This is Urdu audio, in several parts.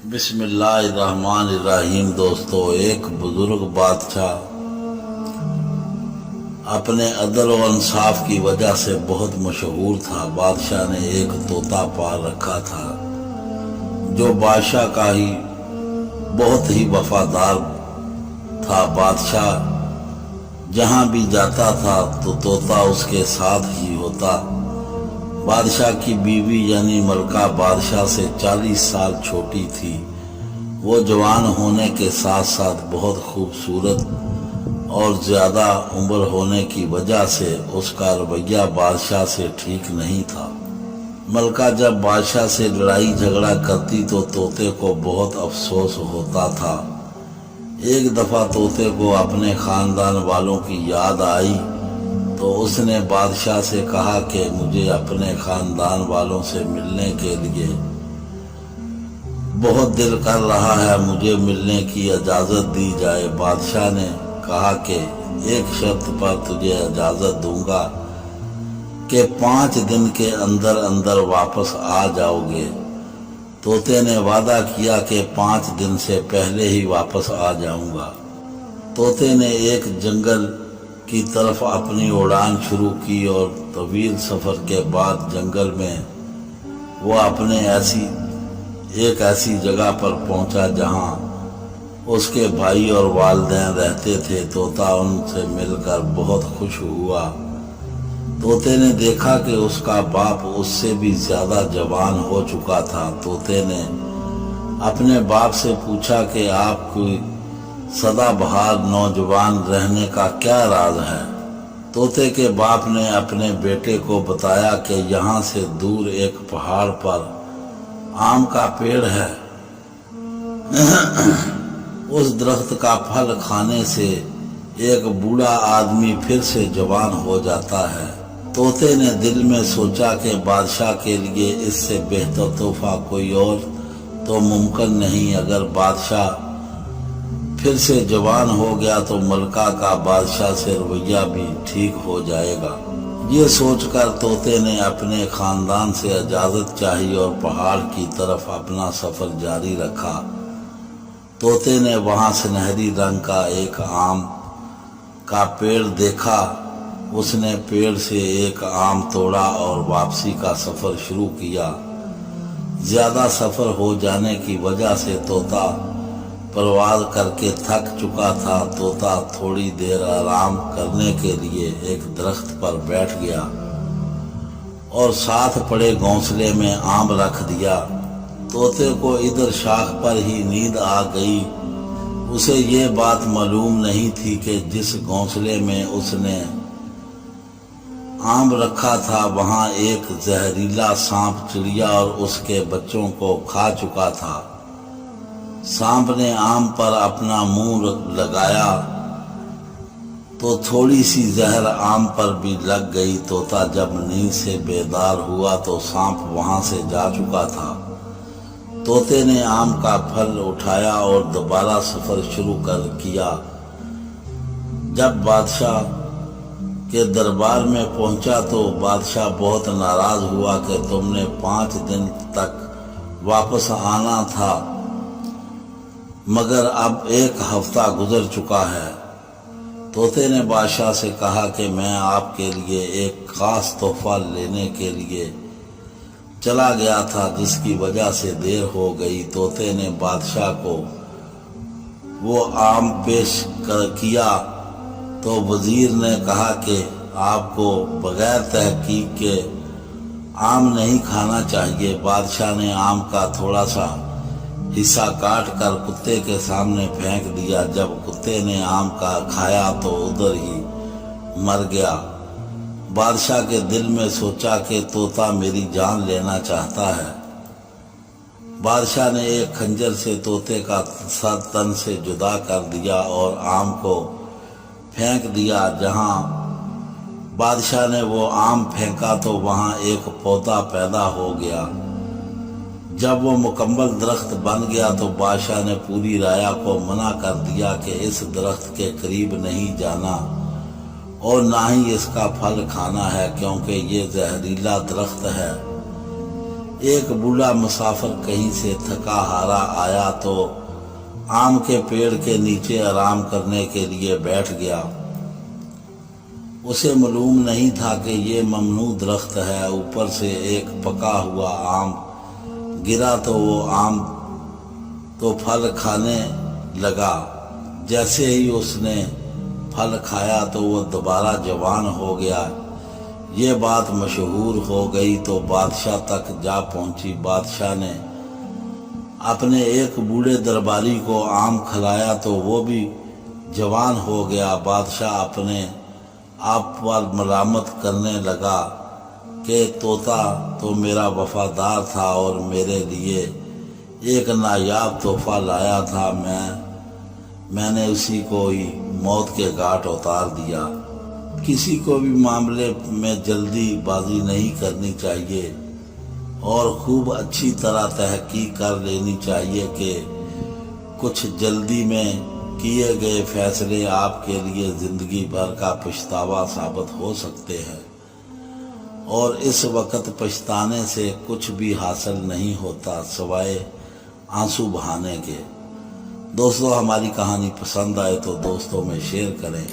بسم اللہ الرحمن الرحیم۔ دوستو، ایک بزرگ بادشاہ اپنے عدل و انصاف کی وجہ سے بہت مشہور تھا۔ بادشاہ نے ایک طوطا پال رکھا تھا جو بادشاہ کا ہی بہت ہی وفادار تھا۔ بادشاہ جہاں بھی جاتا تھا تو طوطا اس کے ساتھ ہی ہوتا۔ بادشاہ کی بیوی یعنی ملکہ بادشاہ سے 40 سال چھوٹی تھی۔ وہ جوان ہونے کے ساتھ ساتھ بہت خوبصورت اور زیادہ عمر ہونے کی وجہ سے اس کا رویہ بادشاہ سے ٹھیک نہیں تھا۔ ملکہ جب بادشاہ سے لڑائی جھگڑا کرتی تو طوطے کو بہت افسوس ہوتا تھا۔ ایک دفعہ طوطے کو اپنے خاندان والوں کی یاد آئی تو اس نے بادشاہ سے کہا کہ مجھے اپنے خاندان والوں سے ملنے کے لیے بہت دل کر رہا ہے، مجھے ملنے کی اجازت دی جائے۔ بادشاہ نے کہا کہ ایک شرط پر تجھے اجازت دوں گا کہ 5 دن کے اندر اندر واپس آ جاؤ گے۔ طوطے نے وعدہ کیا کہ 5 دن سے پہلے ہی واپس آ جاؤں گا۔ طوطے نے ایک جنگل کی طرف اپنی اڑان شروع کی اور طویل سفر کے بعد جنگل میں وہ ایک ایسی جگہ پر پہنچا جہاں اس کے بھائی اور والدین رہتے تھے۔ طوطا ان سے مل کر بہت خوش ہوا۔ طوطے نے دیکھا کہ اس کا باپ اس سے بھی زیادہ جوان ہو چکا تھا۔ طوطے نے اپنے باپ سے پوچھا کہ آپ کوئی سدا بہار نوجوان رہنے کا کیا راز ہے؟ طوطے کے باپ نے اپنے بیٹے کو بتایا کہ یہاں سے دور ایک پہاڑ پر آم کا پیڑ ہے۔ اس درخت کا پھل کھانے سے ایک بوڑھا آدمی پھر سے جوان ہو جاتا ہے۔ طوطے نے دل میں سوچا کہ بادشاہ کے لیے اس سے بہتر تحفہ کوئی اور تو ممکن نہیں۔ اگر بادشاہ پھر سے جوان ہو گیا تو ملکہ کا بادشاہ سے رویہ بھی ٹھیک ہو جائے گا۔ یہ سوچ کر طوطے نے اپنے خاندان سے اجازت چاہی اور پہاڑ کی طرف اپنا سفر جاری رکھا۔ طوطے نے وہاں سنہری رنگ کا ایک آم کا پیڑ دیکھا۔ اس نے پیڑ سے ایک آم توڑا اور واپسی کا سفر شروع کیا۔ زیادہ سفر ہو جانے کی وجہ سے طوطا پرواز کر کے تھک چکا تھا۔ طوطا تھوڑی دیر آرام کرنے کے لیے ایک درخت پر بیٹھ گیا اور ساتھ پڑے گھونسلے میں آم رکھ دیا۔ طوطے کو ادھر شاخ پر ہی نیند آ گئی۔ اسے یہ بات معلوم نہیں تھی کہ جس گھونسلے میں اس نے آم رکھا تھا وہاں ایک زہریلا سانپ چڑیا اور اس کے بچوں کو کھا چکا تھا۔ سانپ نے آم پر اپنا منہ لگایا تو تھوڑی سی زہر آم پر بھی لگ گئی۔ طوطا جب نیند سے بیدار ہوا تو سانپ وہاں سے جا چکا تھا۔ طوطے نے آم کا پھل اٹھایا اور دوبارہ سفر شروع کیا۔ جب بادشاہ کے دربار میں پہنچا تو بادشاہ بہت ناراض ہوا کہ تم نے 5 دن تک واپس آنا تھا مگر اب 1 ہفتہ گزر چکا ہے۔ طوطے نے بادشاہ سے کہا کہ میں آپ کے لیے ایک خاص تحفہ لینے کے لیے چلا گیا تھا جس کی وجہ سے دیر ہو گئی۔ طوطے نے بادشاہ کو وہ آم پیش کیا تو وزیر نے کہا کہ آپ کو بغیر تحقیق کے آم نہیں کھانا چاہیے۔ بادشاہ نے آم کا تھوڑا سا حصہ کاٹ کر کتے کے سامنے پھینک دیا۔ جب کتے نے آم کا کھایا تو ادھر ہی مر گیا۔ بادشاہ کے دل میں سوچا کہ طوطا میری جان لینا چاہتا ہے۔ بادشاہ نے ایک خنجر سے طوطے کا سر تن سے جدا کر دیا اور آم کو پھینک دیا۔ جہاں بادشاہ نے وہ آم پھینکا تو وہاں ایک پودا پیدا ہو گیا۔ جب وہ مکمل درخت بن گیا تو بادشاہ نے پوری رعایا کو منع کر دیا کہ اس درخت کے قریب نہیں جانا اور نہ ہی اس کا پھل کھانا ہے کیونکہ یہ زہریلا درخت ہے۔ ایک بوڑھا مسافر کہیں سے تھکا ہارا آیا تو آم کے پیڑ کے نیچے آرام کرنے کے لیے بیٹھ گیا۔ اسے معلوم نہیں تھا کہ یہ ممنوع درخت ہے۔ اوپر سے ایک پکا ہوا آم گرا تو وہ آم تو پھل کھانے لگا۔ جیسے ہی اس نے پھل کھایا تو وہ دوبارہ جوان ہو گیا۔ یہ بات مشہور ہو گئی تو بادشاہ تک جا پہنچی۔ بادشاہ نے اپنے ایک بوڑھے درباری کو آم کھلایا تو وہ بھی جوان ہو گیا۔ بادشاہ اپنے آپ پر ملامت کرنے لگا کہ طوطا تو میرا وفادار تھا اور میرے لیے ایک نایاب تحفہ لایا تھا، میں نے اسی کو ہی موت کے گھاٹ اتار دیا۔ کسی کو بھی معاملے میں جلدی بازی نہیں کرنی چاہیے اور خوب اچھی طرح تحقیق کر لینی چاہیے کہ کچھ جلدی میں کیے گئے فیصلے آپ کے لیے زندگی بھر کا پچھتاوا ثابت ہو سکتے ہیں، اور اس وقت پچھتانے سے کچھ بھی حاصل نہیں ہوتا سوائے آنسو بہانے کے۔ دوستو، ہماری کہانی پسند آئے تو دوستوں میں شیئر کریں،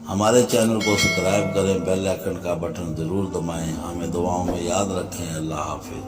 ہمارے چینل کو سبسکرائب کریں، بیل آئیکن کا بٹن ضرور دبائیں، ہمیں دعاؤں میں یاد رکھیں۔ اللہ حافظ۔